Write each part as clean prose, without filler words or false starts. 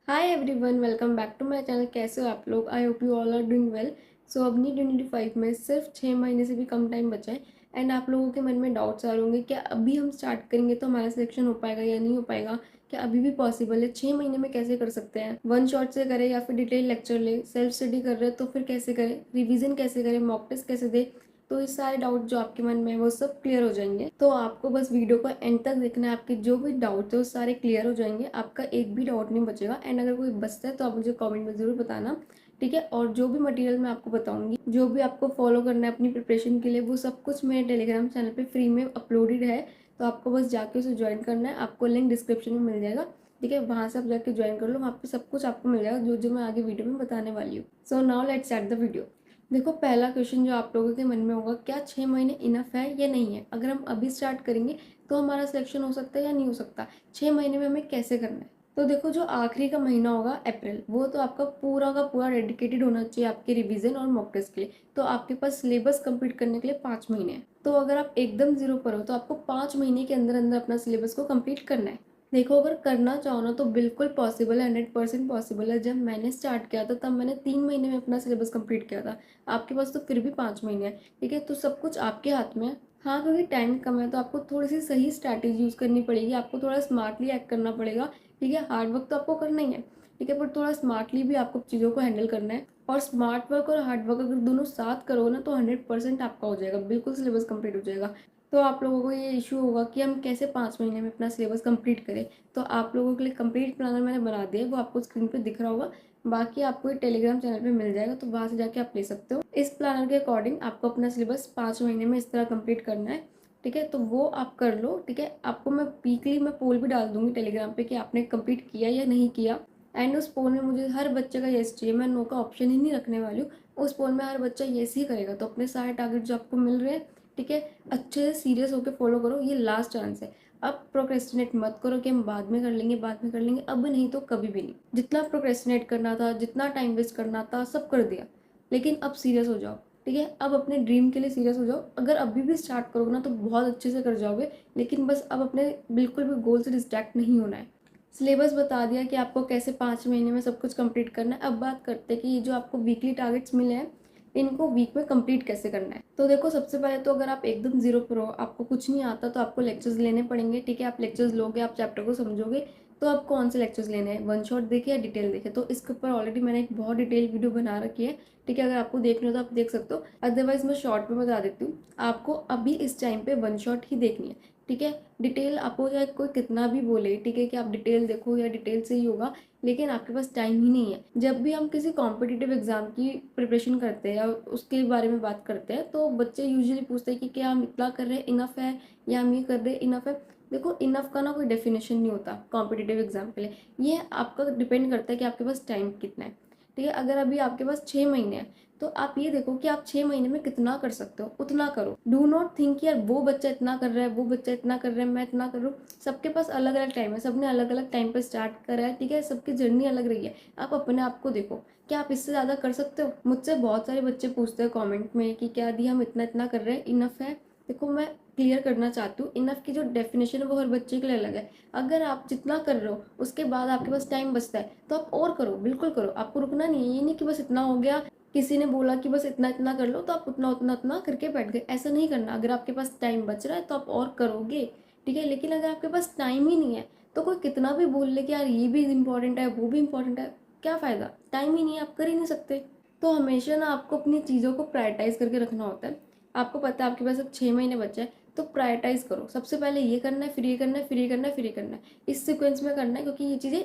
Hi everyone, welcome back to my channel. कैसे हो आप लोग? I hope you all are doing well. So अब नी 2025 में सिर्फ 6 महीने से भी कम टाइम बचा है। एंड आप लोगों के मन में डाउट्स आ रहे होंगे, क्या अभी हम स्टार्ट करेंगे तो हमारा सिलेक्शन हो पाएगा या नहीं हो पाएगा? क्या अभी भी पॉसिबल है? 6 महीने में कैसे कर सकते हैं? वन शॉट से करें या फिर डिटेल लेक्चर ले? सेल्फ स्टडी कर रहे हैं तो फिर कैसे करें? रिविजन कैसे करें? मॉक टेस्ट कैसे दे? तो ये सारे डाउट जो आपके मन में है वो सब क्लियर हो जाएंगे। तो आपको बस वीडियो को एंड तक देखना है। आपके जो भी डाउट है वो सारे क्लियर हो जाएंगे, आपका एक भी डाउट नहीं बचेगा। एंड अगर कोई बचता है तो आप मुझे कमेंट में ज़रूर बताना, ठीक है। और जो भी मटेरियल मैं आपको बताऊंगी, जो भी आपको फॉलो करना है अपनी प्रिपरेशन के लिए, वो सब कुछ मेरे टेलीग्राम चैनल पे फ्री में अपलोडेड है। तो आपको बस जाके उसे ज्वाइन करना है। आपको लिंक डिस्क्रिप्शन में मिल जाएगा, ठीक है। वहाँ से आप जाके ज्वाइन कर लो, वहाँ पे सब कुछ आपको मिल जाएगा जो जो मैं आगे वीडियो में बताने वाली हूँ। So now let's start the video. देखो, पहला क्वेश्चन जो आप लोगों के मन में होगा, क्या 6 महीने इनफ है या नहीं है? अगर हम अभी स्टार्ट करेंगे तो हमारा सिलेक्शन हो सकता है या नहीं हो सकता? 6 महीने में हमें कैसे करना है? तो देखो, जो आखिरी का महीना होगा अप्रैल, वो तो आपका पूरा का पूरा डेडिकेटेड होना चाहिए आपके रिवीजन और मॉक टेस्ट के लिए। तो आपके पास सिलेबस कंप्लीट करने के लिए 5 महीने हैं। तो अगर आप एकदम जीरो पर हो तो आपको 5 महीने के अंदर अंदर अपना सिलेबस को कंप्लीट करना है। देखो, अगर करना चाहो ना तो बिल्कुल पॉसिबल है, 100% पॉसिबल है। जब मैंने स्टार्ट किया था तब मैंने 3 महीने में अपना सिलेबस कंप्लीट किया था। आपके पास तो फिर भी 5 महीने हैं, ठीक है। तो सब कुछ आपके हाथ में है। हाँ, क्योंकि टाइम कम है तो आपको थोड़ी सी सही स्ट्रैटेजी यूज़ करनी पड़ेगी, आपको थोड़ा स्मार्टली एक्ट करना पड़ेगा, ठीक है। हार्ड वर्क तो आपको करना ही है, ठीक है, पर थोड़ा स्मार्टली भी आपको चीज़ों को हैंडल करना है। और स्मार्ट वर्क और हार्ड वर्क अगर दोनों साथ करो ना तो 100% आपका हो जाएगा, बिल्कुल सिलेबस कंप्लीट हो जाएगा। तो आप लोगों को ये इशू होगा कि हम कैसे 5 महीने में अपना सिलेबस कंप्लीट करें। तो आप लोगों के लिए कंप्लीट प्लानर मैंने बना दिया है, वो आपको स्क्रीन पे दिख रहा होगा। बाकी आपको ये टेलीग्राम चैनल पे मिल जाएगा, तो वहाँ से जाके आप ले सकते हो। इस प्लानर के अकॉर्डिंग आपको अपना सिलेबस 5 महीने में इस तरह कंप्लीट करना है, ठीक है। तो वो आप कर लो, ठीक है। आपको मैं वीकली मैं पोल भी डाल दूंगी टेलीग्राम पे कि आपने कंप्लीट किया या नहीं किया। एंड उस पोल में मुझे हर बच्चे का येस चाहिए, मैं नो का ऑप्शन ही नहीं रखने वाली हूँ। उस पोल में हर बच्चा येस ही करेगा। तो अपने सारे टारगेट जो आपको मिल रहे हैं, ठीक है, अच्छे से सीरियस होकर फॉलो करो। ये लास्ट चांस है। अब प्रोक्रेस्टिनेट मत करो कि हम बाद में कर लेंगे, बाद में कर लेंगे। अब नहीं तो कभी भी नहीं। जितना प्रोक्रेस्टिनेट करना था, जितना टाइम वेस्ट करना था, सब कर दिया। लेकिन अब सीरियस हो जाओ, ठीक है। अब अपने ड्रीम के लिए सीरियस हो जाओ। अगर अभी भी स्टार्ट करोगे ना तो बहुत अच्छे से कर जाओगे। लेकिन बस अब अपने बिल्कुल भी गोल से डिस्ट्रैक्ट नहीं होना है। सिलेबस बता दिया कि आपको कैसे 5 महीने में सब कुछ कंप्लीट करना है। अब बात करते हैं कि ये जो आपको वीकली टारगेट्स मिले हैं, इनको वीक में कंप्लीट कैसे करना है। तो देखो, सबसे पहले तो अगर आप एकदम जीरो पर हो, आपको कुछ नहीं आता, तो आपको लेक्चर्स लेने पड़ेंगे, ठीक है। आप लेक्चर्स लोगे, आप चैप्टर को समझोगे। तो आप कौन से लेक्चर्स लेने हैं, वन शॉट देखे या डिटेल देखे? तो इसके ऊपर ऑलरेडी मैंने एक बहुत डिटेल वीडियो बना रखी है, ठीक है। अगर आपको देखना हो तो आप देख सकते हो, अदरवाइज मैं शॉर्ट में बता देती हूँ। आपको अभी इस टाइम पे वन शॉट ही देखनी है, ठीक है। डिटेल आपको चाहे कोई कितना भी बोले, ठीक है, कि आप डिटेल देखो या डिटेल से ही होगा, लेकिन आपके पास टाइम ही नहीं है। जब भी हम किसी कॉम्पिटिटिव एग्जाम की प्रिपरेशन करते हैं या उसके बारे में बात करते हैं तो बच्चे यूजुअली पूछते हैं कि क्या हम इतना कर रहे हैं इनफ है, या हम ये कर रहे हैं इनफ है। देखो, इनफ का ना कोई डेफिनेशन नहीं होता कॉम्पिटिटिव एग्जाम के लिए। ये आपका डिपेंड करता है कि आपके पास टाइम कितना है, ठीक है। अगर अभी आपके पास 6 महीने हैं तो आप ये देखो कि आप 6 महीने में कितना कर सकते हो, उतना करो। डू नॉट थिंक यार वो बच्चा इतना कर रहा है, वो बच्चा इतना कर रहा है, मैं इतना कर रहा हूँ। सबके पास अलग अलग टाइम है, सबने अलग अलग टाइम पर स्टार्ट करा है, ठीक है। सबकी जर्नी अलग रही है। आप अपने आप को देखो, क्या आप इससे ज़्यादा कर सकते हो? मुझसे बहुत सारे बच्चे पूछते हैं कमेंट में कि क्या दी हम इतना इतना कर रहे हैं, इनफ है? देखो, मैं क्लियर करना चाहती हूँ, इनफ की जो डेफिनेशन है वो हर बच्चे के लिए अलग है। अगर आप जितना कर रहे हो उसके बाद आपके पास टाइम बचता है तो आप और करो, बिल्कुल करो। आपको रुकना नहीं है। ये नहीं कि बस इतना हो गया, किसी ने बोला कि बस इतना इतना कर लो तो आप उतना उतना उतना करके बैठ गए, ऐसा नहीं करना। अगर आपके पास टाइम बच रहा है तो आप और करोगे, ठीक है। लेकिन अगर आपके पास टाइम ही नहीं है तो कोई कितना भी बोल ले कि यार ये भी इम्पोर्टेंट है, वो भी इम्पोर्टेंट है, क्या फ़ायदा? टाइम ही नहीं है, आप कर ही नहीं सकते। तो हमेशा ना आपको अपनी चीज़ों को प्रायोरिटाइज करके रखना होता है। आपको पता है आपके पास अब 6 महीने बचे हैं, तो प्रायोरिटाइज करो। सबसे पहले ये करना है, फिर ये करना है, फिर ये करना है, फिर ये करना है। इस सीक्वेंस में करना है, क्योंकि ये चीज़ें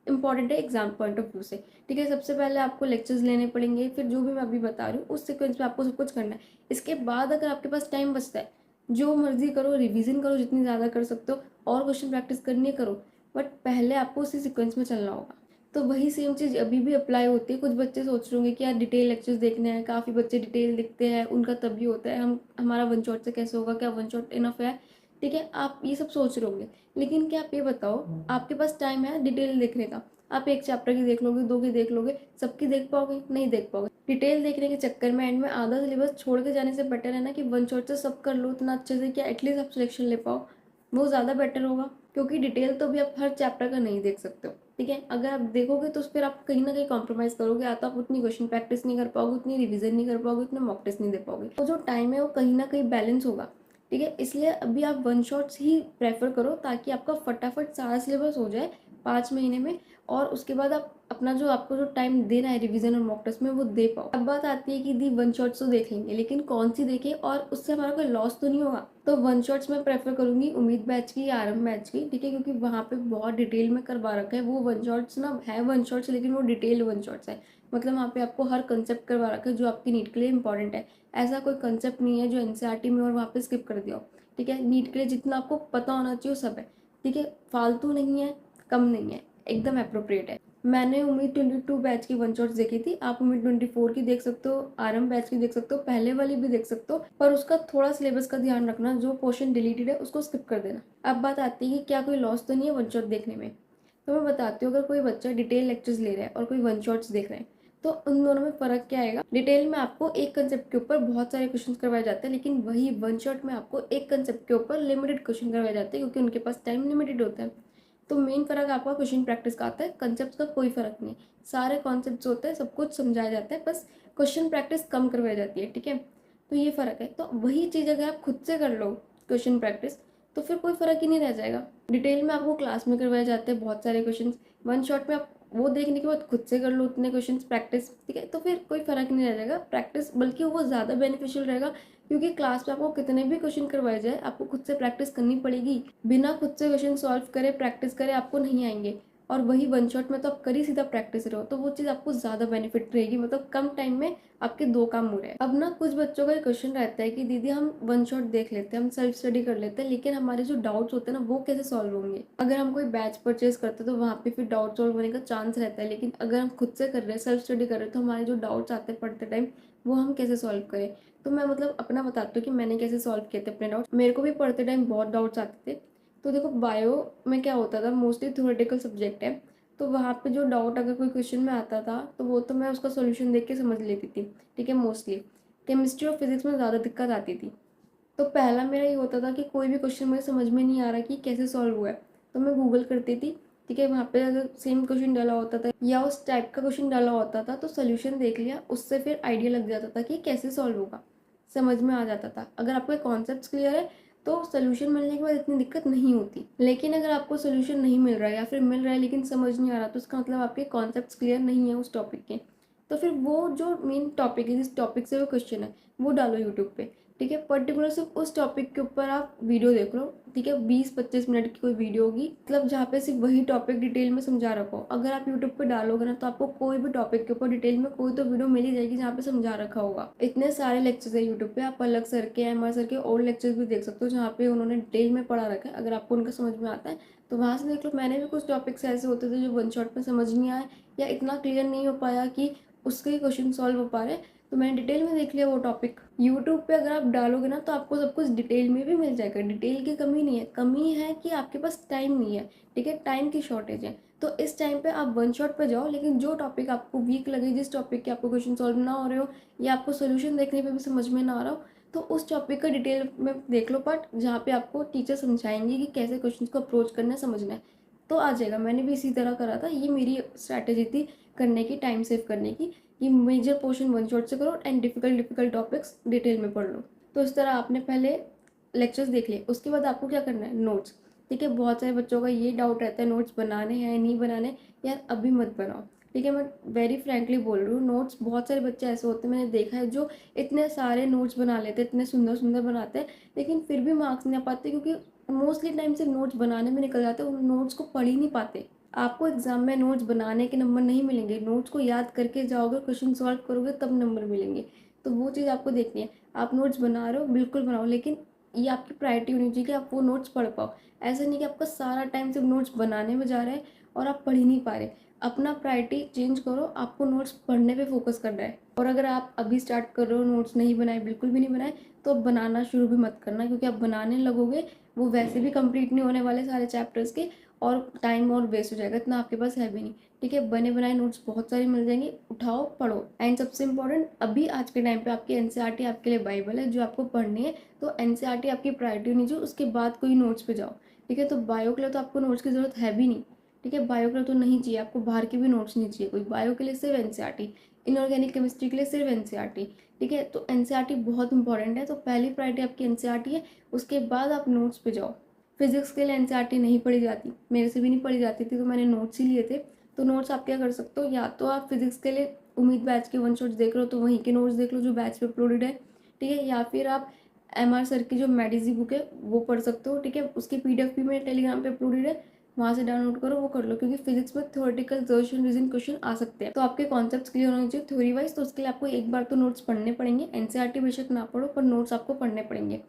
इंपॉर्टेंट है एग्जाम पॉइंट ऑफ व्यू से, ठीक है। सबसे पहले आपको लेक्चर्स लेने पड़ेंगे, फिर जो भी मैं अभी बता रही हूँ उस सीक्वेंस में आपको सब कुछ करना है। इसके बाद अगर आपके पास टाइम बचता है, जो मर्जी करो, रिवीजन करो जितनी ज़्यादा कर सकते हो, और क्वेश्चन प्रैक्टिस करनी है करो। बट पहले आपको उसी सीक्वेंस में चलना होगा। तो वही सेम चीज़ अभी भी अप्लाई होती है। कुछ बच्चे सोच रहे होंगे कि यार डिटेल लेक्चर्स देखने हैं, काफ़ी बच्चे डिटेल लिखते हैं, उनका तभी होता है, हम हमारा वन शॉट से कैसे होगा, क्या वन शॉट इनफ है, ठीक है। आप ये सब सोच रहे होंगे, लेकिन क्या आप ये बताओ, आपके पास टाइम है डिटेल देखने का? आप एक चैप्टर की देख लोगे, दो की देख लोगे, सबकी देख पाओगे? नहीं देख पाओगे। डिटेल देखने के चक्कर में एंड में आधा सिलेबस छोड़ के जाने से बेटर है ना कि वन शॉट से सब कर लो इतना अच्छे से, क्या एटलीस्ट आप सिलेक्शन ले पाओ। वो ज़्यादा बेटर होगा, क्योंकि डिटेल तो भी आप हर चैप्टर का नहीं देख सकते हो, ठीक है। अगर आप देखोगे तो फिर आप कहीं ना कहीं कॉम्प्रोमाइज़ करोगे, या तो आप उतनी क्वेश्चन प्रैक्टिस नहीं कर पाओगे, उतनी रिवीजन नहीं कर पाओगे, उतना मॉक टेस्ट नहीं दे पाओगे। तो जो टाइम है वो कहीं ना कहीं बैलेंस होगा, ठीक है। इसलिए अभी आप वन शॉट्स ही प्रेफर करो, ताकि आपका फटाफट सारा सिलेबस हो जाए 5 महीने में, और उसके बाद आप अपना जो आपको जो टाइम देना है रिवीजन और मॉक टेस्ट में वो दे पाओ। अब बात आती है कि दी वन शॉट्स तो देख लेंगे, लेकिन कौन सी देखें और उससे हमारा कोई लॉस तो नहीं होगा। तो वन शॉट्स मैं प्रेफर करूंगी उम्मीद बैच की या आरएम बैच की, ठीक है, क्योंकि वहाँ पे बहुत डिटेल में करवा रखा है। वो वन शॉट्स ना है वन शॉट्स, लेकिन वो डिटेल वन शॉट्स है, मतलब वहाँ पे आपको हर कंसेप्ट करवा रखा है जो आपकी नीट के लिए इंपॉर्टेंट है। ऐसा कोई कंसेप्ट नहीं है जो एनसीईआरटी में और वहाँ पे स्किप कर दिया हो, ठीक है। नीट के लिए जितना आपको पता होना चाहिए वो सब है, ठीक है। फालतू नहीं है, कम नहीं है, एकदम अप्रोप्रिएट है। मैंने उम्मीद 22 बैच की वन शॉट्स देखी थी, आप उम्मीद 24 की देख सकते हो, आरएम बैच की देख सकते हो, पहले वाली भी देख सकते हो, पर उसका थोड़ा सिलेबस का ध्यान रखना, जो पोर्शन डिलीटेड है उसको स्किप कर देना। अब बात आती है कि क्या कोई लॉस तो नहीं है वन शॉट देखने में। तो मैं बताती हूँ, अगर कोई बच्चा डिटेल लेक्चर्स ले रहा है और कोई वन शॉट्स देख रहे हैं, तो उन दोनों में फ़र्क क्या आएगा। डिटेल में आपको एक कंसेप्ट के ऊपर बहुत सारे क्वेश्चन करवाए जाते हैं, लेकिन वही वन शॉट में आपको एक कंसेप्ट के ऊपर लिमिटेड क्वेश्चन करवाए जाते हैं, क्योंकि उनके पास टाइम लिमिटेड होता है। तो मेन फ़र्क आपका क्वेश्चन प्रैक्टिस का आता है, कंसेप्ट का कोई फ़र्क नहीं। सारे कॉन्सेप्ट्स होते हैं, सब कुछ समझाया जाता है, बस क्वेश्चन प्रैक्टिस कम करवाई जाती है, ठीक है। तो ये फ़र्क है। तो वही चीज़ अगर आप खुद से कर लो क्वेश्चन प्रैक्टिस, तो फिर कोई फ़र्क ही नहीं रह जाएगा। डिटेल में आपको क्लास में करवाए जाते हैं बहुत सारे क्वेश्चन, वन शॉट में आप वो देखने के बाद खुद से कर लो उतने क्वेश्चन प्रैक्टिस, ठीक है। तो फिर कोई फ़र्क नहीं रह जाएगा प्रैक्टिस, बल्कि वो ज़्यादा बेनिफिशियल रहेगा, क्योंकि क्लास में आपको कितने भी क्वेश्चन करवाए जाए, आपको खुद से प्रैक्टिस करनी पड़ेगी। बिना खुद से क्वेश्चन सॉल्व करे प्रैक्टिस करे आपको नहीं आएंगे। और वही वन शॉट में तो आप कर ही सीधा प्रैक्टिस रहो, तो वो चीज़ आपको ज़्यादा बेनिफिट रहेगी, मतलब कम टाइम में आपके दो काम हो रहे हैं। अब ना कुछ बच्चों का क्वेश्चन रहता है कि दीदी हम वन शॉट देख लेते हैं, हम सेल्फ स्टडी कर लेते हैं, लेकिन हमारे जो डाउट्स होते हैं ना वो कैसे सॉल्व होंगे। अगर हम कोई बैच परचेज करते हैं तो वहाँ पे फिर डाउट सॉल्व होने का चांस रहता है, लेकिन अगर हम खुद से कर रहे हैं, सेल्फ स्टडी कर रहे हैं, तो हमारे जो डाउट्स आते हैं पढ़ते टाइम वो हम कैसे सॉल्व करें। तो मैं मतलब अपना बताती हूँ कि मैंने कैसे सॉल्व किए थे अपने डाउट्स। मेरे को भी पढ़ते टाइम बहुत डाउट्स आते थे। तो देखो बायो में क्या होता था, मोस्टली थ्योरेटिकल सब्जेक्ट है, तो वहाँ पे जो डाउट अगर कोई क्वेश्चन में आता था तो वो तो मैं उसका सोल्यूशन देख के समझ लेती थी, ठीक है। मोस्टली केमिस्ट्री और फिजिक्स में ज़्यादा दिक्कत आती थी। तो पहला मेरा ये होता था कि कोई भी क्वेश्चन मुझे समझ में नहीं आ रहा कि कैसे सॉल्व हुआ है, तो मैं गूगल करती थी, ठीक है। वहाँ पे अगर सेम क्वेश्चन डाला होता था या उस टाइप का क्वेश्चन डाला होता था तो सोल्यूशन देख लिया, उससे फिर आइडिया लग जाता था कि कैसे सॉल्व होगा, समझ में आ जाता था। अगर आपके कॉन्सेप्ट्स क्लियर है तो सोल्यूशन मिलने के बाद इतनी दिक्कत नहीं होती। लेकिन अगर आपको सोल्यूशन नहीं मिल रहा है या फिर मिल रहा है लेकिन समझ नहीं आ रहा, तो उसका मतलब आपके कॉन्सेप्ट्स क्लियर नहीं है उस टॉपिक के। तो फिर वो जो मेन टॉपिक है, जिस टॉपिक से वो क्वेश्चन है, वो डालो यूट्यूब पे, ठीक है। पर्टिकुलर सिर्फ उस टॉपिक के ऊपर आप वीडियो देख लो, ठीक है। 20-25 मिनट की कोई वीडियो होगी, मतलब जहाँ पे सिर्फ वही टॉपिक डिटेल में समझा रखा हो। अगर आप यूट्यूब पे डालोगे ना तो आपको कोई भी टॉपिक के ऊपर डिटेल में कोई तो वीडियो मिल ही जाएगी जहाँ पे समझा रखा होगा। इतने सारे लेक्चर्स है यूट्यूब पे, आप अलग सर के, एमआर सर के ओल्ड लेक्चर्स भी देख सकते हो जहाँ पे उन्होंने डिटेल में पढ़ा रखा है। अगर आपको उनका समझ में आता है तो वहाँ से देख लो। मैंने भी कुछ टॉपिक्स ऐसे होते थे जो वन शॉट में समझ नहीं आए या इतना क्लियर नहीं हो पाया कि उसके क्वेश्चन सॉल्व हो पा रहे, तो मैंने डिटेल में देख लिया वो टॉपिक। यूट्यूब पे अगर आप डालोगे ना तो आपको सब कुछ डिटेल में भी मिल जाएगा। डिटेल की कमी नहीं है, कमी है कि आपके पास टाइम नहीं है, ठीक है, टाइम की शॉर्टेज है। तो इस टाइम पे आप वन शॉट पे जाओ, लेकिन जो टॉपिक आपको वीक लगे, जिस टॉपिक के आपको क्वेश्चन सॉल्व ना हो रहे हो या आपको सोल्यूशन देखने पे भी समझ में ना आ रहा हो, तो उस टॉपिक का डिटेल में देख लो पार्ट, जहाँ पे आपको टीचर समझाएंगे कि कैसे क्वेश्चन को अप्रोच करना है, समझना है, तो आ जाएगा। मैंने भी इसी तरह करा था, ये मेरी स्ट्रैटेजी थी करने की, टाइम सेव करने की, कि मेजर पोर्शन वन शॉट से करो एंड डिफिकल्ट टॉपिक्स डिटेल में पढ़ लो। तो इस तरह आपने पहले लेक्चर्स देख लिए, उसके बाद आपको क्या करना है, नोट्स, ठीक है। बहुत सारे बच्चों का ये डाउट रहता है नोट्स बनाने हैं नहीं बनाने, यार अभी मत बनाओ, ठीक है। मैं वेरी फ्रैंकली बोल रही हूँ, नोट्स बहुत सारे बच्चे ऐसे होते हैं, मैंने देखा है, जो इतने सारे नोट्स बना लेते हैं, इतने सुंदर सुंदर बनाते हैं, लेकिन फिर भी मार्क्स नहीं आ पाते, क्योंकि मोस्टली टाइम से नोट्स बनाने में निकल जाते हैं, उन नोट्स को पढ़ ही नहीं पाते। आपको एग्जाम में नोट्स बनाने के नंबर नहीं मिलेंगे, नोट्स को याद करके जाओगे, क्वेश्चन सॉल्व करोगे तब नंबर मिलेंगे। तो वो चीज़ आपको देखनी है। आप नोट्स बना रहे हो बिल्कुल बनाओ, लेकिन ये आपकी प्रायोरिटी होनी चाहिए कि आप वो नोट्स पढ़ पाओ। ऐसा नहीं कि आपका सारा टाइम सिर्फ नोट्स बनाने में जा रहा है और आप पढ़ ही नहीं पा रहे। अपना प्रायोरिटी चेंज करो, आपको नोट्स पढ़ने पे फोकस करना है। और अगर आप अभी स्टार्ट कर रहे हो, नोट्स नहीं बनाए, बिल्कुल भी नहीं बनाए, तो अब बनाना शुरू भी मत करना, क्योंकि आप बनाने लगोगे वो वैसे भी कंप्लीट नहीं होने वाले सारे चैप्टर्स के, और टाइम और वेस्ट हो जाएगा, इतना आपके पास है भी नहीं। ठीक है, बने बनाए नोट्स बहुत सारे मिल जाएंगे, उठाओ पढ़ो। एंड सबसे इंपॉर्टेंट, अभी आज के टाइम पे आपकी एनसीईआरटी आपके लिए बाइबल है जो आपको पढ़नी है। तो एनसीईआरटी आपकी प्रायोरिटी होनी चाहिए, उसके बाद कोई नोट्स पे जाओ। ठीक है, तो बायो के लिए तो आपको नोट्स की जरूरत है भी नहीं। ठीक है, बायो के लिए तो नहीं चाहिए आपको, बाहर के भी नोट्स नहीं चाहिए कोई। बायो के लिए सिर्फ एनसीईआरटी, इनऑर्गेनिक केमिस्ट्री के लिए सिर्फ एनसीईआरटी। ठीक है, तो एनसीईआरटी बहुत इंपॉर्टेंट है, तो पहली प्रायोरिटी आपकी एनसीईआरटी है, उसके बाद आप नोट्स पे जाओ। फिजिक्स के लिए एनसीईआरटी नहीं पढ़ी जाती, मेरे से भी नहीं पढ़ी जाती थी, तो मैंने नोट्स ही लिए थे। तो नोट्स आप क्या कर सकते हो, या तो आप फिजिक्स के लिए उम्मीद बैच के वन शॉट्स देख रहे हो तो वहीं के नोट्स देख लो जो बैच पे अपलोडेड है। ठीक है, या फिर आप MR सर की जो मेडिजी बुक है वो पढ़ सकते हो। ठीक है, उसकी PDF भी मेरे टेलीग्राम पे अपलोडेड है, वहाँ से डाउनलोड करो, वो कर लो। क्योंकि फिजिक्स में थ्योरेटिकल सर्शन रीजन क्वेश्चन आ सकते हैं, तो आपके कॉन्सेप्ट्स क्लियर होने चाहिए थ्योरी वाइज। तो उसके लिए आपको एक बार तो नोट्स पढ़ने पड़ेंगे, एनसीईआरटी बेशक ना पढ़ो पर नोट्स आपको पढ़ने पड़ेंगे।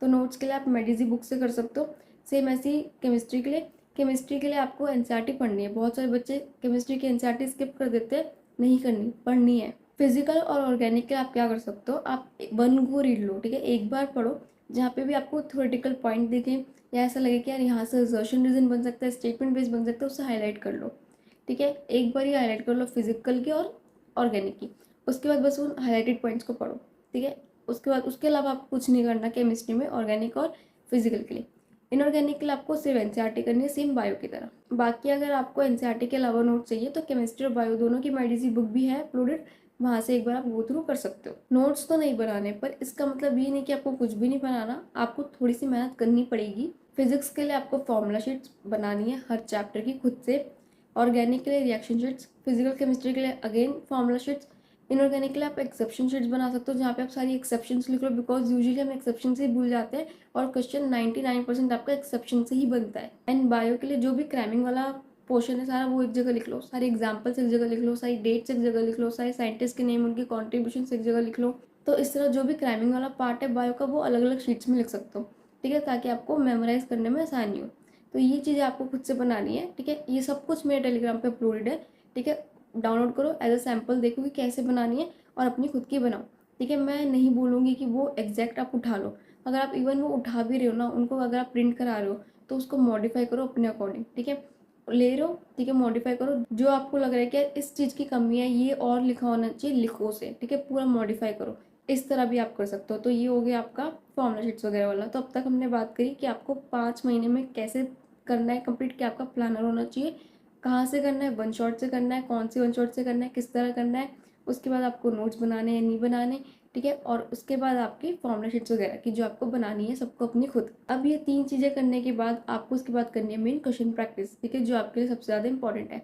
तो नोट्स के लिए आप मेडिजी बुक से कर सकते हो। सेम ऐसे ही केमिस्ट्री के लिए, केमिस्ट्री के लिए आपको एनसीईआरटी पढ़नी है। बहुत सारे बच्चे केमिस्ट्री की एनसीईआरटी स्किप कर देते हैं, नहीं करनी, पढ़नी है। फिजिकल और ऑर्गेनिक के लिए आप क्या कर सकते हो, आप वन गो रीड लो। ठीक है, एक बार पढ़ो, जहाँ पे भी आपको थ्योरेटिकल पॉइंट दिखे या ऐसा लगे कि यार यहाँ से असर्शन रीजन बन सकता है, स्टेटमेंट बेस बन सकता है, उससे हाईलाइट कर लो। ठीक है, एक बार ही हाईलाइट कर लो फिजिकल की और ऑर्गेनिक की, उसके बाद बस उन हाईलाइटेड पॉइंट्स को पढ़ो। ठीक है, उसके बाद उसके अलावा आपको कुछ नहीं करना केमिस्ट्री में, ऑर्गेनिक और फिजिकल के लिए। इनऑर्गेनिक के लिए आपको सिर्फ एनसीईआरटी करनी है, सेम बायो की तरह। बाकी अगर आपको एनसीईआरटी के अलावा नोट चाहिए तो केमिस्ट्री और बायो दोनों की मेडिसी बुक भी है अपलोडेड, वहाँ से एक बार आप गो थ्रू कर सकते हो। नोट्स तो नहीं बनाने, पर इसका मतलब ये नहीं कि आपको कुछ भी नहीं बनाना, आपको थोड़ी सी मेहनत करनी पड़ेगी। फिजिक्स के लिए आपको फॉर्मूला शीट्स बनानी है हर चैप्टर की खुद से, ऑर्गेनिक के लिए रिएक्शन शीट्स, फिजिकल केमिस्ट्री के लिए अगेन फॉर्मूला शीट्स, इनऑर्गेनिक के लिए आप एक्सेप्शन शीट्स बना सकते हो जहाँ पे आप सारी एक्सेप्शंस लिख लो, बिकॉज यूजुअली हम एक्सेप्शन से ही भूल जाते हैं और क्वेश्चन 99% आपका एक्सेप्शन से ही बनता है। एंड बायो के लिए जो भी क्रैमिंग वाला पोर्शन है सारा वो एक जगह लिख लो, सारे एग्जाम्पल्स एक जगह लिख लो, सारी डेट्स एक जगह लिख लो, सारे साइंटिस्ट के नेम, उनके कॉन्ट्रीब्यूशन एक जगह लिख लो। तो इस तरह जो भी क्रैमिंग वाला पार्ट है बायो का वो अलग अलग शीट्स में लिख सकते हो। ठीक है, ताकि आपको मेमोराइज करने में आसानी हो। तो ये चीज़ें आपको खुद से बनानी है। ठीक है, ये सब कुछ मेरे टेलीग्राम पे अपलोडेड है। ठीक है, डाउनलोड करो, एज अ सैम्पल देखो कि कैसे बनानी है और अपनी खुद की बनाओ। ठीक है, मैं नहीं बोलूँगी कि वो एग्जैक्ट आप उठा लो, अगर आप इवन वो उठा भी रहे हो ना, उनको अगर आप प्रिंट करा रहे हो तो उसको मॉडिफाई करो अपने अकॉर्डिंग। ठीक है, ले रहे हो, ठीक है, मॉडिफाई करो, जो आपको लग रहा है कि इस चीज़ की कमी है, ये और लिखा होना चाहिए, लिखो उसे। ठीक है, पूरा मॉडिफाई करो, इस तरह भी आप कर सकते हो। तो ये हो गया आपका फॉर्मूला शीट्स वगैरह वाला। तो अब तक हमने बात करी कि आपको 5 महीने में कैसे करना है कंप्लीट, क्या आपका प्लानर होना चाहिए, कहाँ से करना है, वन शॉट से करना है, कौन सी वन शॉट से करना है, किस तरह करना है, उसके बाद आपको नोट्स बनाने या नहीं बनाने। ठीक है, और उसके बाद आपकी फॉर्मूला शीट्स वगैरह की जो आपको बनानी है सबको अपनी खुद। अब ये 3 चीज़ें करने के बाद आपको उसके बाद करनी है मेन क्वेश्चन प्रैक्टिस। ठीक है, जो आपके लिए सबसे ज़्यादा इंपॉर्टेंट है।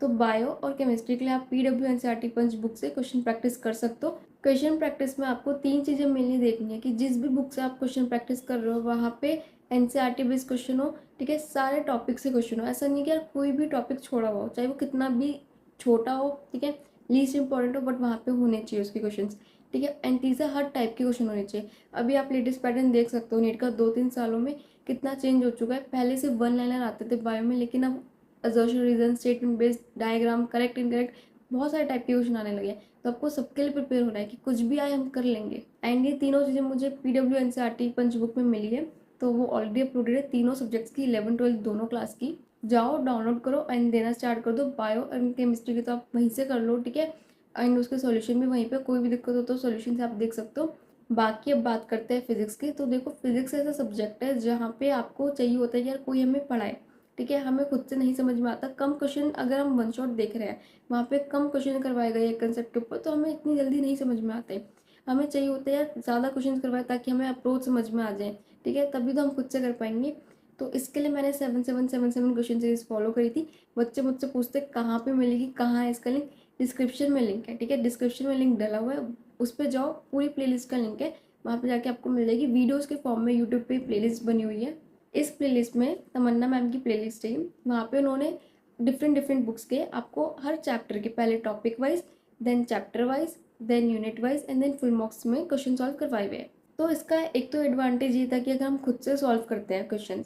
तो बायो और केमिस्ट्री के लिए आप PWNCERT पंच बुक से क्वेश्चन प्रैक्टिस कर सकते हो। क्वेश्चन प्रैक्टिस में आपको 3 चीज़ें मेनली देखनी है कि जिस भी बुक से आप क्वेश्चन प्रैक्टिस कर रहे हो वहाँ पे NCERT बेस्ड क्वेश्चन हो। ठीक है, सारे टॉपिक से क्वेश्चन हो, ऐसा नहीं कि यार कोई भी टॉपिक छोड़ा हुआ हो, चाहे वो कितना भी छोटा हो। ठीक है, लीस्ट इंपॉर्टेंट हो, बट वहाँ पे होने चाहिए उसके क्वेश्चन। ठीक है, एंड तीसरा हर टाइप के क्वेश्चन होने चाहिए। अभी आप लेटेस्ट पैटर्न देख सकते हो, नीट का 2-3 सालों में कितना चेंज हो चुका है। पहले से वन लाइनर आते थे बायो में, लेकिन अब assertion reason, statement based, diagram, correct incorrect, बहुत सारे टाइप के क्वेश्चन आने लगे हैं। तो आपको सबके लिए प्रिपेयर होना है कि कुछ भी आए हम कर लेंगे। एंड ये तीनों चीज़ें मुझे PWNCERT पंच बुक में मिली है, तो वो ऑलरेडी अपलोडेड है तीनों सब्जेक्ट्स की, 11-12 दोनों क्लास की। जाओ डाउनलोड करो एंड देना स्टार्ट कर दो। बायो एंड केमिस्ट्री की तो आप वहीं से कर लो। ठीक है, एंड उसके सॉल्यूशन भी वहीं पे, कोई भी दिक्कत हो तो सॉल्यूशन से आप देख सकते हो। बाकी अब बात करते हैं फिजिक्स की। तो देखो, फिजिक्स ऐसा सब्जेक्ट है जहाँ पे आपको चाहिए होता है यार कोई हमें पढ़ाए। ठीक है, हमें खुद से नहीं समझ में आता, कम क्वेश्चन अगर हम वन शॉट देख रहे हैं वहाँ पे कम क्वेश्चन करवाए गए एक कंसेप्ट के ऊपर, तो हमें इतनी जल्दी नहीं समझ में आते। हमें चाहिए होता है यार ज़्यादा क्वेश्चन करवाए ताकि हमें अप्रोच समझ में आ जाए। ठीक है, तभी तो हम खुद से कर पाएंगे। तो इसके लिए मैंने 7777 क्वेश्चन सीरीज फॉलो करी थी। बच्चे मुझसे पूछते कहाँ पे मिलेगी, कहाँ है इसका लिंक, डिस्क्रिप्शन में लिंक है। ठीक है, डिस्क्रिप्शन में लिंक डला हुआ है, उस पर जाओ, पूरी प्लेलिस्ट का लिंक है, वहाँ पे जाके आपको मिल जाएगी वीडियोस के फॉर्म में। यूट्यूब पे प्लेलिस्ट बनी हुई है, इस प्लेलिस्ट में तमन्ना मैम की प्लेलिस्ट है। वहाँ पे उन्होंने डिफरेंट डिफरेंट बुक्स के आपको हर चैप्टर के पहले topic wise, then chapter wise, then unit wise and then full marks में क्वेश्चन सॉल्व करवाए हुए हैं। तो इसका एक तो एडवांटेज ये था कि अगर हम खुद से सॉल्व करते हैं क्वेश्चन,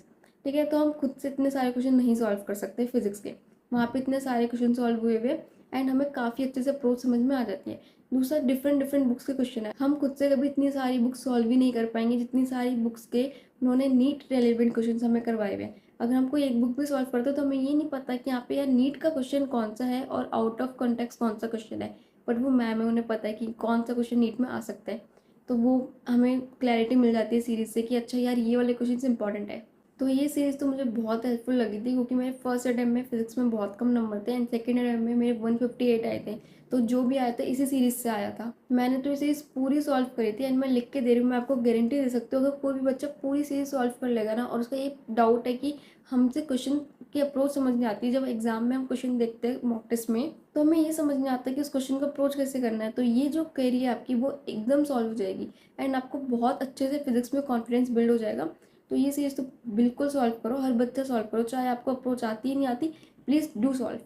ठीक है, तो हम खुद से इतने सारे क्वेश्चन नहीं सॉल्व कर सकते फिजिक्स के, वहाँ पे इतने सारे क्वेश्चन सॉल्व हुए हुए एंड हमें काफ़ी अच्छे से अप्रोच समझ में आ जाती है। दूसरा, डिफरेंट डिफरेंट बुक्स के क्वेश्चन है, हम खुद से कभी इतनी सारी बुक्स सॉल्व ही नहीं कर पाएंगे जितनी सारी बुक्स के उन्होंने नीट रेलिवेंट क्वेश्चन हमें करवाए हुए हैं। अगर हम कोई एक बुक भी सॉल्व करते हैं तो हमें ये नहीं पता कि यहाँ पे यार नीट का क्वेश्चन कौन सा है और आउट ऑफ कॉन्टेक्स्ट कौन सा क्वेश्चन है, बट वो मैम है, उन्हें पता है कि कौन सा क्वेश्चन नीट में आ सकता है। तो वो हमें क्लैरिटी मिल जाती है सीरीज़ से कि अच्छा यार ये वाले क्वेश्चन इंपॉर्टेंट है। तो ये सीरीज़ तो मुझे बहुत हेल्पफुल लगी थी, क्योंकि मेरे फर्स्ट अटेम्प्ट में फिजिक्स में बहुत कम नंबर थे एंड सेकेंड अटेम्प्ट में मेरे 158 आए थे। तो जो भी आया था इसी सीरीज़ से आया था। मैंने तो ये सीरीज़ पूरी सॉल्व करी थी एंड मैं लिख के दे रही हूँ, मैं आपको गारंटी दे सकती हूँ अगर कोई भी बच्चा पूरी सीरीज़ सॉल्व कर लेगा ना, और उसका ये डाउट है कि हमसे क्वेश्चन की अप्रोच समझ नहीं आती, जब एग्जाम में हम क्वेश्चन देखते हैं मॉक टेस्ट में तो हमें ये समझ नहीं आता कि उस क्वेश्चन का अप्रोच कैसे करना है, तो ये जो क्वेरी है आपकी वो एकदम सॉल्व हो जाएगी एंड आपको बहुत अच्छे से फिजिक्स में कॉन्फिडेंस बिल्ड हो जाएगा। तो ये सीरीज़ तो बिल्कुल सॉल्व करो, हर बच्चा सॉल्व करो, चाहे आपको अप्रोच आती ही नहीं आती, प्लीज़ डू सॉल्व।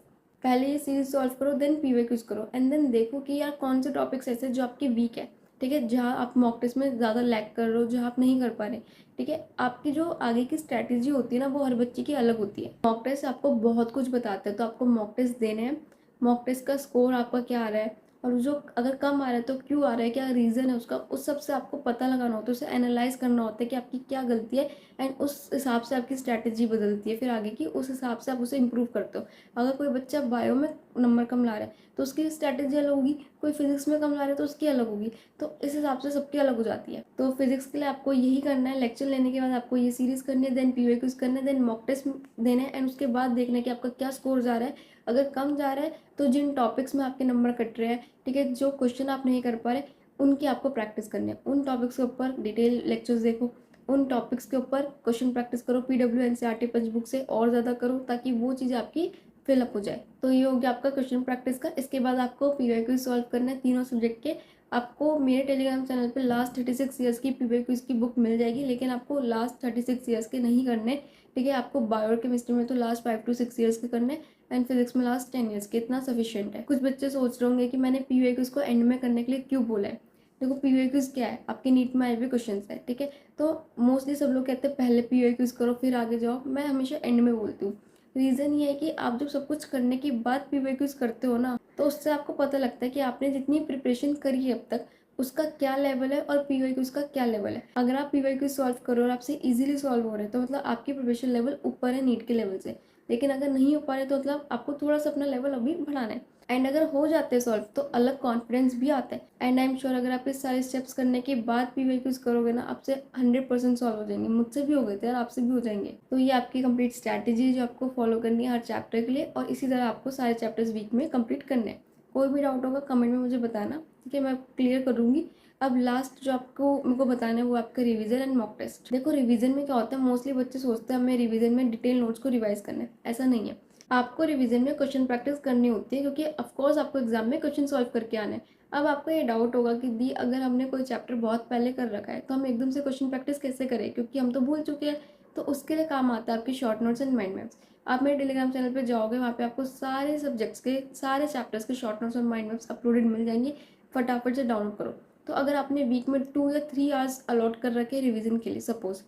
पहले ये सीरीज सॉल्व करो, देन पीवाईक्यूज करो एंड देन देखो कि यार कौन से टॉपिक्स ऐसे जो आपके वीक है, ठीक है, जहाँ आप मॉक टेस्ट में ज़्यादा लैग कर रहे हो, जहाँ आप नहीं कर पा रहे, ठीक है। आपकी जो आगे की स्ट्रैटेजी होती है ना, वो हर बच्चे की अलग होती है। मॉक टेस्ट आपको बहुत कुछ बताते हैं, तो आपको मॉक टेस्ट देने हैं, मॉक टेस्ट का स्कोर आपका क्या आ रहा है, और जो अगर कम आ रहा है तो क्यों आ रहा है, क्या रीज़न है उसका, उस सब से आपको पता लगाना होता है, उसे एनालाइज करना होता है कि आपकी क्या गलती है एंड उस हिसाब से आपकी स्ट्रैटेजी बदलती है फिर आगे की, उस हिसाब से आप उसे इम्प्रूव करते हो। अगर कोई बच्चा बायो में नंबर कम ला रहा है तो उसकी स्ट्रैटेजी अलग होगी, कोई फिजिक्स में कम ला रहा है तो उसकी अलग होगी, तो इस हिसाब से सबकी अलग हो जाती है। तो फिजिक्स के लिए आपको यही करना है, लेक्चर लेने के बाद आपको ये सीरीज करनी है, देन पीवाईक्यूज करना है, देन मॉक टेस्ट देने हैं एंड उसके बाद देखना है कि आपका क्या स्कोर जा रहा है। अगर कम जा रहा है तो जिन टॉपिक्स में आपके नंबर कट रहे हैं, ठीक है, जो क्वेश्चन आप नहीं कर पा रहे उनकी आपको प्रैक्टिस करनी है, उन टॉपिक्स के ऊपर डिटेल लेक्चर्स देखो, उन टॉपिक्स के ऊपर क्वेश्चन प्रैक्टिस करो, पीडब्ल्यू एनसीईआरटी पंच बुक से और ज़्यादा करो ताकि वो चीज़ आपकी फिलअप हो जाए। तो ये हो गया आपका क्वेश्चन प्रैक्टिस का। इसके बाद आपको पीवाईक्यूज सॉल्व करना है तीनों सब्जेक्ट के। आपको मेरे टेलीग्राम चैनल पे लास्ट 36 ईयर्स की पीवाईक्यूज की बुक मिल जाएगी, लेकिन आपको लास्ट 36 ईयर्स के नहीं करने, ठीक है। आपको बायो और केमिस्ट्री में तो लास्ट 5 to 6 ईयर्स के करने एंड फिजिक्स में लास्ट 10 ईयर्स के, इतना सफिशिएंट है। कुछ बच्चे सोच रहे होंगे कि मैंने पीवाईक्यूज को एंड में करने के लिए क्यों बोला है। देखो पीवाईक्यूज क्या है, आपके नीट में आए हुए क्वेश्चन है, ठीक है। तो मोस्टली सब लोग कहते हैं पहले पीवाईक्यूज करो फिर आगे जाओ, मैं हमेशा एंड में बोलती हूँ। रीज़न ये है कि आप जब सब कुछ करने के बाद पीवाईक्यूज करते हो ना, तो उससे आपको पता लगता है कि आपने जितनी प्रिपरेशन करी है अब तक उसका क्या लेवल है और पीवाईक्यूज का क्या लेवल है। अगर आप पीवाईक्यूज सॉल्व करो और आपसे इजीली सॉल्व हो रहे हैं तो मतलब आपकी प्रिपरेशन लेवल ऊपर है नीट के लेवल से, लेकिन अगर नहीं हो पा रहे तो मतलब आपको थोड़ा सा अपना लेवल अभी बढ़ाना है। एंड अगर हो जाते हैं सॉल्व तो अलग कॉन्फिडेंस भी आता है एंड आई एम श्योर अगर आप इस सारे स्टेप्स करने के बाद पीवाईक्यूज करोगे ना, आपसे 100% सॉल्व हो जाएंगे। मुझसे भी हो गए थे और आपसे भी हो जाएंगे। तो ये आपकी कंप्लीट स्ट्रैटेजी है जो आपको फॉलो करनी है हर चैप्टर के लिए, और इसी तरह आपको सारे चैप्टर्स वीक में कंप्लीट करने हैं। कोई भी डाउट होगा कमेंट में मुझे बताना, ठीक है, मैं क्लियर करूँगी। अब लास्ट जो आपको मेरे को बताना है वो आपका रिवीजन एंड मॉक टेस्ट। देखो रिवीजन में क्या होता है, मोस्टली बच्चे सोचते हैं हमें रिवीजन में डिटेल नोट्स को रिवाइज करना है, ऐसा नहीं है। आपको रिवीजन में क्वेश्चन प्रैक्टिस करनी होती है, क्योंकि ऑफकोर्स आपको एग्जाम में क्वेश्चन सॉल्व करके आना है। अब आपको ये डाउट होगा कि दी अगर हमने कोई चैप्टर बहुत पहले कर रखा है तो हम एकदम से क्वेश्चन प्रैक्टिस कैसे करें, क्योंकि हम तो भूल चुके हैं। तो उसके लिए काम आता है आपकी short notes and mind maps. आप मेरे टेलीग्राम चैनल पे जाओगे, वहाँ पे आपको सारे सब्जेक्ट्स के सारे चैप्टर्स के शॉर्ट नोट्स और माइंड मैप्स अपलोडेड मिल जाएंगे, फटाफट से डाउनलोड करो। तो अगर आपने वीक में 2 या 3 आवर्स अलॉट कर रखे रिवीजन के लिए सपोज,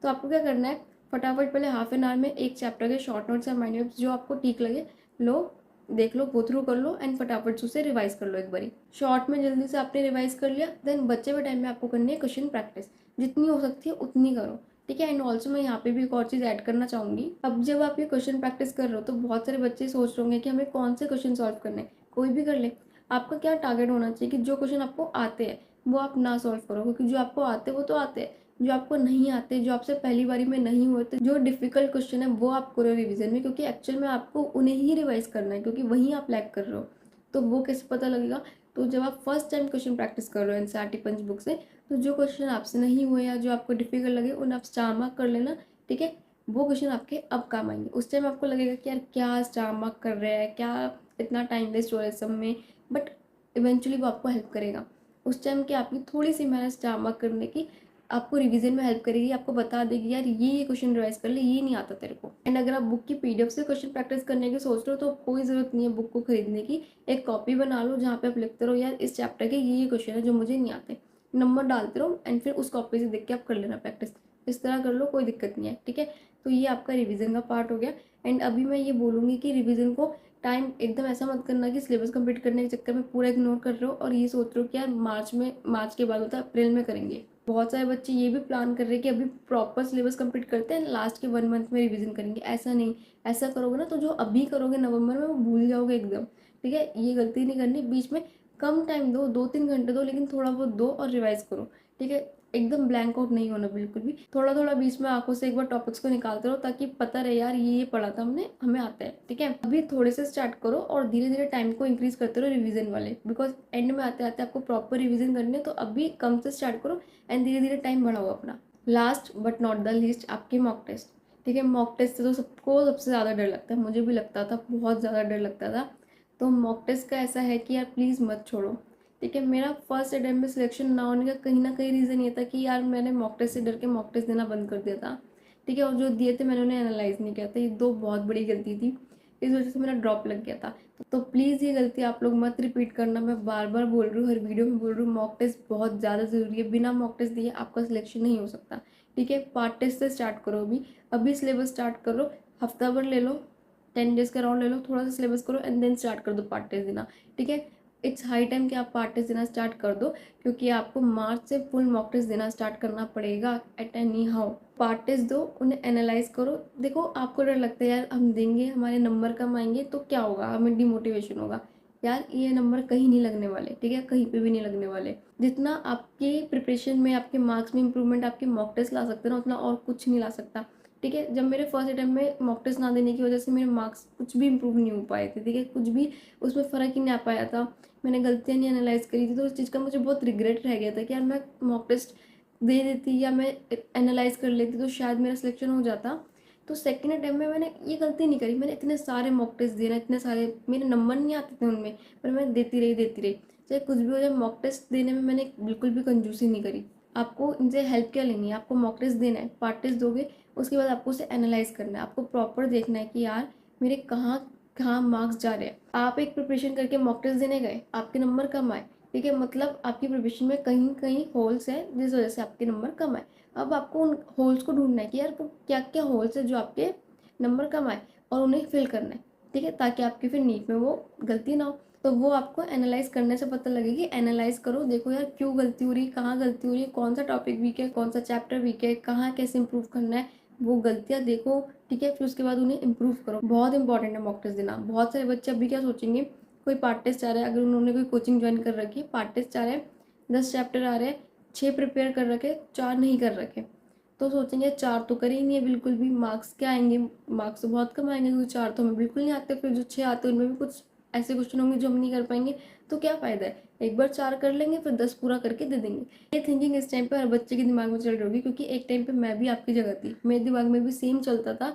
तो आपको क्या करना है, फटाफट पहले हाफ एन आवर में एक चैप्टर के शॉर्ट नोट्स या माइंड मैप्स जो आपको ठीक लगे लो, देख लो, गो थ्रू कर लो एंड फटाफट से उसे रिवाइज कर लो एक बारी। शॉर्ट में जल्दी से आपने रिवाइज कर लिया, देन बचे हुए टाइम में आपको करनी है क्वेश्चन प्रैक्टिस, जितनी हो सकती है उतनी करो, ठीक है। एंड ऑल्सो मैं यहाँ पे भी एक और चीज़ ऐड करना चाहूँगी। अब जब आप ये क्वेश्चन प्रैक्टिस कर रहे हो तो बहुत सारे बच्चे सोच रहे होंगे कि हमें कौन से क्वेश्चन सॉल्व करने, कोई भी कर ले। आपका क्या टारगेट होना चाहिए कि जो क्वेश्चन आपको आते हैं वो आप ना सॉल्व करो, क्योंकि जो आपको आते हैं वो तो आते हैं, जो आपको नहीं आते, जो आपसे पहली बारी में नहीं हुए थे, जो डिफिकल्ट क्वेश्चन है वो आप करो रिवीजन में, क्योंकि एक्चुअल में आपको उन्हें ही रिवाइज करना है, क्योंकि वहीं आप लैग कर रहे हो। तो वो कैसे पता लगेगा, तो जब आप फर्स्ट टाइम क्वेश्चन प्रैक्टिस कर रहे हो एनसीईआरटी पंच बुक से, तो जो क्वेश्चन आपसे नहीं हुए या जो आपको डिफिकल्ट लगे उन आप स्टार मार्क कर लेना, ठीक है। वो क्वेश्चन आपके अब काम आएंगे। उस टाइम आपको लगेगा कि यार क्या स्टार मार्क कर रहे हैं, क्या इतना टाइम वेस्ट हो रहा है सब में, बट इवेंचुअली वो आपको हेल्प करेगा। उस टाइम की आपकी थोड़ी सी मेहनत स्टार मार्क करने की आपको रिवीजन में हेल्प करेगी, आपको बता देगी यार ये क्वेश्चन रिवाइज कर ले, ये नहीं आता तेरे को। एंड अगर आप बुक की पीडीएफ से क्वेश्चन प्रैक्टिस करने की सोच रहे हो तो कोई ज़रूरत नहीं है बुक को खरीदने की। एक कॉपी बना लो जहाँ पे आप लिखते रहो यार इस चैप्टर के ये क्वेश्चन है जो मुझे नहीं आते, नंबर डालते रहो एंड फिर उस कॉपी से देख के आप कर लेना प्रैक्टिस। इस तरह कर लो, कोई दिक्कत नहीं है, ठीक है। तो ये आपका रिवीजन का पार्ट हो गया। एंड अभी मैं ये बोलूँगी कि रिवीजन को टाइम एकदम ऐसा मत करना कि सिलेबस कंप्लीट करने के चक्कर में पूरा इग्नोर कर रहे हो और ये सोच रहे हो कि यार मार्च के बाद होता है अप्रैल में करेंगे। बहुत सारे बच्चे ये भी प्लान कर रहे हैं कि अभी प्रॉपर सिलेबस कंप्लीट करते हैं, लास्ट के 1 मंथ में रिवीजन करेंगे। ऐसा नहीं, ऐसा करोगे ना तो जो अभी करोगे नवंबर में वो भूल जाओगे एकदम। ठीक है, ये गलती नहीं करनी। बीच में कम टाइम दो, 2-3 घंटे दो, लेकिन थोड़ा बहुत दो और रिवाइज करो। ठीक है, एकदम ब्लैंक आउट नहीं होना बिल्कुल भी। थोड़ा थोड़ा बीच में आंखों से एक बार टॉपिक्स को निकालते रहो, ताकि पता रहे यार ये पढ़ा था हमने, हमें आता है। ठीक है, अभी थोड़े से स्टार्ट करो और धीरे धीरे टाइम को इंक्रीज करते रहो रिवीजन वाले, बिकॉज एंड में आते आते आपको प्रॉपर रिवीजन करने, तो अभी कम से स्टार्ट करो एंड धीरे धीरे टाइम बढ़ाओ अपना। Last but not the least, आपके मॉक टेस्ट। ठीक है, मॉक टेस्ट से तो सबको सबसे ज़्यादा डर लगता है, मुझे भी लगता था, बहुत ज़्यादा डर लगता था। तो मॉक टेस्ट का ऐसा है कि यार प्लीज़ मत छोड़ो। ठीक है, मेरा फर्स्ट अटेम्प्ट में सिलेक्शन ना होने का कहीं ना कहीं रीज़न ये था कि यार मैंने मॉक टेस्ट से डर के मॉक टेस्ट देना बंद कर दिया था। ठीक है, और जो दिए थे मैंने उन्हें एनालाइज नहीं किया था। ये दो बहुत बड़ी गलती थी, इस वजह से मेरा ड्रॉप लग गया था। तो प्लीज़ ये गलती आप लोग मत रिपीट करना। मैं बार बार बोल रही हूँ, हर वीडियो में बोल रही हूँ, मॉक टेस्ट बहुत ज़्यादा ज़रूरी है। बिना मॉक टेस्ट दिए आपका सिलेक्शन नहीं हो सकता। ठीक है, पार्ट टेस्ट से स्टार्ट करो। अभी अभी सिलेबस स्टार्ट करो, हफ्ता भर ले लो, 10 डेज का राउंड ले लो, थोड़ा सा सिलेबस करो एंड देन स्टार्ट कर दो पार्ट टेस्ट देना। ठीक है, इट्स हाई टाइम कि आप पार्ट टेस्ट देना स्टार्ट कर दो, क्योंकि आपको मार्च से फुल मॉक टेस्ट देना स्टार्ट करना पड़ेगा at any how. Part test दो, उन्हें एनालाइज करो। देखो आपको डर लगता है यार हम देंगे हमारे नंबर कम आएंगे तो क्या होगा, हमें डिमोटिवेशन होगा। यार ये नंबर कहीं नहीं लगने वाले। ठीक है, कहीं पे भी नहीं लगने वाले। जितना आपके प्रिपरेशन में, आपके मार्क्स में इंप्रूवमेंट आपके मॉक टेस्ट ला सकते हैं ना, उतना और कुछ नहीं ला सकता। ठीक है, जब मेरे फर्स्ट अटेम्प्ट में मॉक टेस्ट ना देने की वजह से मेरे मार्क्स कुछ भी इंप्रूव नहीं हो पाए थे। ठीक है, कुछ भी उसमें फ़र्क ही नहीं आ पाया था। मैंने गलतियाँ नहीं एनालाइज करी थी, तो उस चीज़ का मुझे बहुत रिग्रेट रह गया था कि यार मैं मॉक टेस्ट दे देती या मैं एनालाइज कर लेती तो शायद मेरा सिलेक्शन हो जाता। तो सेकंड अटेम्प्ट में मैंने ये गलती नहीं करी। मैंने इतने सारे मॉक टेस्ट दिए ना, इतने सारे, मेरे नंबर नहीं आते थे उनमें, पर मैं देती रही। चाहे कुछ भी हो जाए, मॉक टेस्ट देने में मैंने बिल्कुल भी कंजूसी नहीं करी। आपको इनसे हेल्प क्या लेनी है, आपको मॉक टेस्ट देना है, पार्ट टेस्ट दोगे, उसके बाद आपको उसे एनालाइज करना है। आपको प्रॉपर देखना है कि यार मेरे कहाँ कहाँ मार्क्स जा रहे हैं। आप एक प्रिपरेशन करके मॉक टेस्ट देने गए, आपके नंबर कम आए। ठीक है, मतलब आपकी प्रिपरेशन में कहीं कहीं होल्स हैं जिस वजह से आपके नंबर कम आए। अब आपको उन होल्स को ढूंढना है कि यार वो क्या क्या होल्स है जो आपके नंबर कम आए, और उन्हें फिल करना है। ठीक है, ताकि आपकी फिर नीट में वो गलती ना हो। तो वो आपको एनालाइज करने से पता लगेगी। एनालाइज करो, देखो यार क्यों गलती हो रही है, कहाँ गलती हो रही है, कौन सा टॉपिक वीक है, कौन सा चैप्टर वीक है, कहाँ कैसे इंप्रूव करना है, वो गलतियाँ देखो। ठीक है, फिर उसके बाद उन्हें इम्प्रूव करो। बहुत इंपॉर्टेंट है मॉक टेस्ट देना। बहुत सारे बच्चे अभी क्या सोचेंगे, कोई पार्ट टेस्ट आ रहा है, अगर उन्होंने कोई कोचिंग ज्वाइन कर रखी है, पार्ट टेस्ट आ रहा है, 10 चैप्टर आ रहे हैं, 6 प्रिपेयर कर रखे, 4 नहीं कर रखे, तो सोचेंगे 4 तो करे ही नहीं है बिल्कुल भी, मार्क्स क्या आएंगे, मार्क्स तो बहुत कम आएंगे, क्योंकि 4 तो हमें बिल्कुल नहीं आते। फिर जो 6 आते हैं उनमें भी कुछ ऐसे क्वेश्चन होंगे जो हम नहीं कर पाएंगे। तो क्या फ़ायदा है, एक बार 4 कर लेंगे, फिर 10 पूरा करके दे देंगे। ये थिंकिंग इस टाइम पर हर बच्चे के दिमाग में चल रही होगी, क्योंकि एक टाइम पे मैं भी आपकी जगह थी, मेरे दिमाग में भी सेम चलता था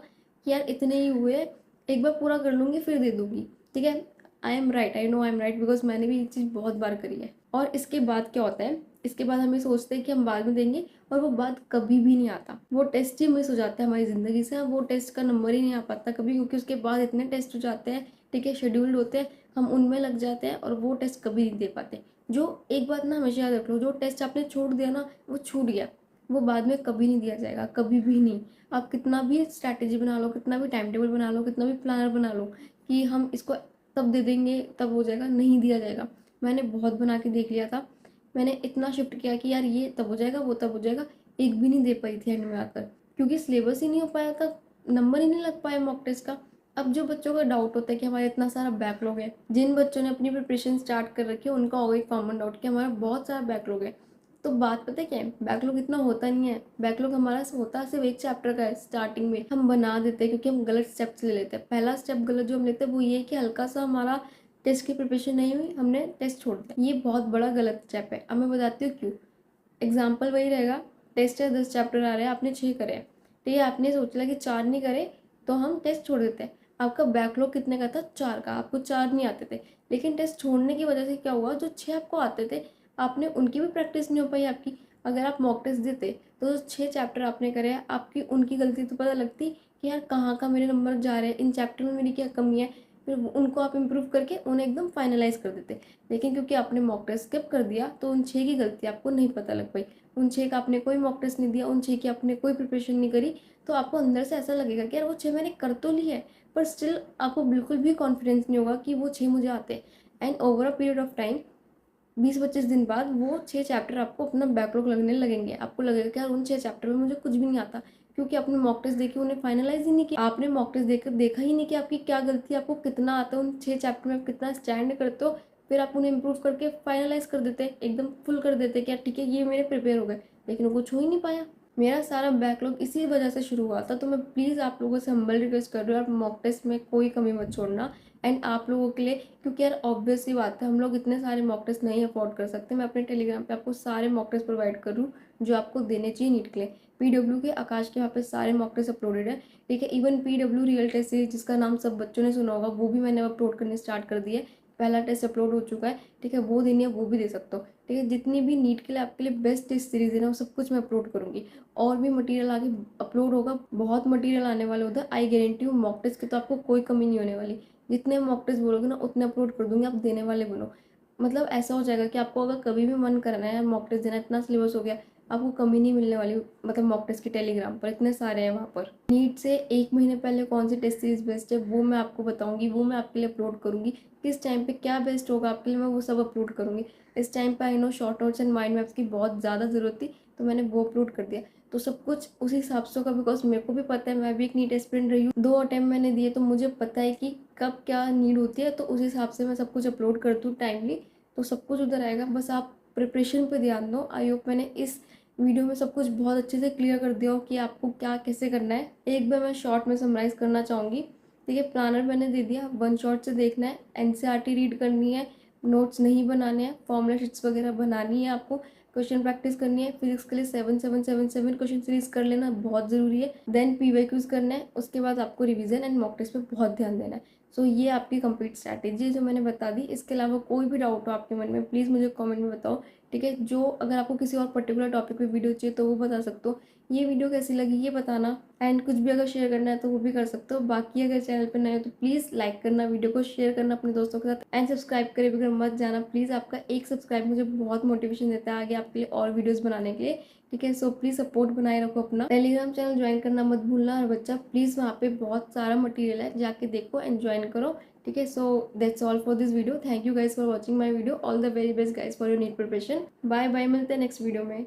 कि यार इतने ही हुए, एक बार पूरा कर लूँगी फिर दे दूँगी। ठीक है, I am right, I know I am right, because मैंने भी ये चीज़ बहुत बार करी है। और इसके बाद क्या होता है, इसके बाद हम ये सोचते हैं कि हम बाद में देंगे, और वो बात कभी भी नहीं आता। वो टेस्ट ही मिस हो जाता है हमारी ज़िंदगी से, वो टेस्ट का नंबर ही नहीं आ पाता कभी, क्योंकि उसके बाद इतने टेस्ट हो जाते हैं। ठीक है, शेड्यूल्ड होते हैं, हम उनमें लग जाते हैं और वो टेस्ट कभी नहीं दे पाते। जो एक बात ना हमेशा याद रख लो, जो टेस्ट आपने छोड़ दिया ना, वो छूट गया, वो बाद में कभी नहीं दिया जाएगा, कभी भी नहीं। आप कितना भी स्ट्रैटेजी बना लो, कितना भी टाइम टेबल बना लो, कितना भी प्लानर बना लो कि हम इसको तब दे देंगे तब हो जाएगा, नहीं दिया जाएगा। मैंने बहुत बना के देख लिया था, मैंने इतना शिफ्ट किया कि यार ये तब हो जाएगा, वो तब हो जाएगा, एक भी नहीं दे पाई थी एंड में आकर, क्योंकि सिलेबस ही नहीं हो पाया था, नंबर ही नहीं लग पाया मॉक टेस्ट का। अब जो बच्चों का डाउट होता है कि हमारा इतना सारा बैकलॉग है, जिन बच्चों ने अपनी प्रिपरेशन स्टार्ट कर रखी है उनका होगा एक कॉमन डाउट कि हमारा बहुत सारा बैकलॉग है। तो बात पता है क्या है, बैकलॉग इतना होता नहीं है। बैकलॉग हमारा होता सिर्फ एक चैप्टर का है। स्टार्टिंग में हम बना देते हैं क्योंकि हम गलत स्टेप्स ले लेते हैं। पहला स्टेप गलत जो हम लेते हैं वो ये है कि हल्का सा हमारा टेस्ट की प्रिपरेशन नहीं हुई, हमने टेस्ट छोड़ दिया। ये बहुत बड़ा गलत स्टेप है। अब मैं बताती हूँ क्यों। एग्जाम्पल वही रहेगा, टेस्ट है, 10 चैप्टर आ रहे हैं, आपने 6 करे हैं। ठीक है, आपने सोचा कि 4 नहीं करे तो हम टेस्ट छोड़ देते हैं। आपका बैकलॉग कितने का था, 4 का, आपको 4 नहीं आते थे, लेकिन टेस्ट छोड़ने की वजह से क्या हुआ, जो 6 आपको आते थे आपने उनकी भी प्रैक्टिस नहीं हो पाई आपकी। अगर आप मॉक टेस्ट देते तो जो 6 चैप्टर आपने करे हैं, आपकी उनकी गलती तो पता लगती कि यार कहाँ का मेरे नंबर जा रहे हैं, इन चैप्टर में मेरी क्या कमी है, फिर उनको आप इम्प्रूव करके उन्हें एकदम फाइनलाइज कर देते। लेकिन क्योंकि आपने मॉक टेस्ट स्किप कर दिया तो उन 6 की गलती आपको नहीं पता लग पाई। उन 6 का आपने कोई मॉक टेस्ट नहीं दिया, उन 6 की आपने कोई प्रिपरेशन नहीं करी, तो आपको अंदर से ऐसा लगेगा कि यार वो 6 मैंने कर तो ली है, पर स्टिल आपको बिल्कुल भी कॉन्फिडेंस नहीं होगा कि वो 6 मुझे आते हैं। And over a period of time 20-25 दिन बाद वो 6 चैप्टर आपको अपना बैकलॉग लगने लगेंगे। आपको लगेगा कि यार उन 6 चैप्टर में मुझे कुछ भी नहीं आता, क्योंकि आपने मॉक टेस्ट देके उन्हें फाइनलाइज़ ही नहीं किया। आपने मॉक टेस्ट देकर देखा ही नहीं कि आपकी क्या गलती है, आपको कितना आता है, उन 6 चैप्टर में आप कितना स्टैंड करते हो, फिर आप उन्हें इम्प्रूव करके फाइनलाइज़ कर देते, एकदम फुल कर देते कि यार ठीक है ये मेरे प्रिपेयर हो गए, लेकिन वो कुछ हो ही नहीं पाया। मेरा सारा बैकलॉग इसी वजह से शुरू हुआ था। तो मैं प्लीज़ आप लोगों से हम्बल रिक्वेस्ट कर रही हूँ, आप मॉक टेस्ट में कोई कमी मत छोड़ना। एंड आप लोगों के लिए, क्योंकि यार ऑब्वियस सी बात है, हम लोग इतने सारे मॉक टेस्ट नहीं अफोर्ड कर सकते। मैं अपने टेलीग्राम पे आपको सारे मॉक टेस्ट प्रोवाइड करूँ जो आपको देने चाहिए नीट के लिए। पीडब्ल्यू के आकाश के वहाँ पे सारे मॉक टेस्ट अपलोडेड है, ठीक है। Even PW real test series जिसका नाम सब बच्चों ने सुना होगा, वो भी मैंने अपलोड करने स्टार्ट कर दिया है। पहला टेस्ट अपलोड हो चुका है, ठीक है, वो देनी है वो भी दे सकते हो, ठीक है। जितनी भी नीट के लिए आपके लिए बेस्ट टेस्ट सीरीज है ना, वो सब कुछ मैं अपलोड करूँगी। और भी मटेरियल आगे अपलोड होगा, बहुत मटेरियल आने वाले उधर, आई गारंटी हूँ। मॉक टेस्ट की तो आपको कोई कमी नहीं होने वाली। जितने मॉक टेस्ट बोलोगे ना उतने अपलोड कर दूंगी, आप देने वाले बनो। मतलब ऐसा हो जाएगा कि आपको अगर कभी भी मन करना है मॉक टेस्ट देना, इतना सिलेबस हो गया, आपको कमी नहीं मिलने वाली। मतलब मॉक टेस्ट की टेलीग्राम पर इतने सारे हैं वहाँ पर। नीट से 1 महीने पहले कौन सी टेस्ट सीरीज बेस्ट है वो मैं आपको बताऊंगी, वो मैं आपके लिए अपलोड करूंगी। किस टाइम पे क्या बेस्ट होगा आपके लिए, मैं वो सब अपलोड करूंगी। इस टाइम पे I know short notes and mind maps की बहुत ज़्यादा ज़रूरत थी, तो मैंने वो अपलोड कर दिया। तो सब कुछ उसी हिसाब से होगा, बिकॉज मेरे को भी पता है, मैं भी एक नीट एस्पिरेंट रही हूँ, 2 अटेम्प्ट मैंने दिए, तो मुझे पता है कि कब क्या नीड होती है। तो उस हिसाब से मैं सब कुछ अपलोड करती हूँ टाइमली, तो सब कुछ उधर आएगा। बस आप प्रिपरेशन पे ध्यान दो। आई होप मैंने इस वीडियो में सब कुछ बहुत अच्छे से क्लियर कर दिया हो कि आपको क्या कैसे करना है। एक बार मैं शॉर्ट में समराइज़ करना चाहूँगी, ठीक है। प्लानर मैंने दे दिया, वन शॉट से देखना है, एनसीईआरटी रीड करनी है, नोट्स नहीं बनाने हैं, फॉर्मूला शीट्स वगैरह बनानी है आपको, क्वेश्चन प्रैक्टिस करनी है। फिजिक्स के लिए 7777 क्वेश्चन सीरीज कर लेना बहुत ज़रूरी है। देन पीवाईक्यूज करना है, उसके बाद आपको रिवीजन एंड मॉक टेस्ट पे बहुत ध्यान देना है। सो ये आपकी कंप्लीट स्ट्रैटेजी है जो मैंने बता दी। इसके अलावा कोई भी डाउट हो आपके मन में, प्लीज़ मुझे कमेंट में बताओ, ठीक है। जो अगर आपको किसी और पर्टिकुलर टॉपिक पे वीडियो चाहिए तो वो बता सकते हो। ये वीडियो कैसी लगी ये बताना, एंड कुछ भी अगर शेयर करना है तो वो भी कर सकते हो। बाकी अगर चैनल पर नए हो तो प्लीज़ लाइक करना, वीडियो को शेयर करना अपने दोस्तों के साथ, एंड सब्सक्राइब करे बगैर मत जाना प्लीज़। आपका एक सब्सक्राइब मुझे बहुत मोटिवेशन देता है आगे आपके लिए और वीडियोज़ बनाने के लिए, ठीक है। सो प्लीज़ सपोर्ट बनाए रखो अपना। टेलीग्राम चैनल ज्वाइन करना मत भूलना हर बच्चा, प्लीज़। वहाँ पे बहुत सारा मटेरियल है, जाके देखो एंड ज्वाइन करो, ठीक है। So that's all for this video. Thank you guys for watching my video. All the very best guys for your NEET preparation. Bye bye, मिलते हैं नेक्स्ट वीडियो में।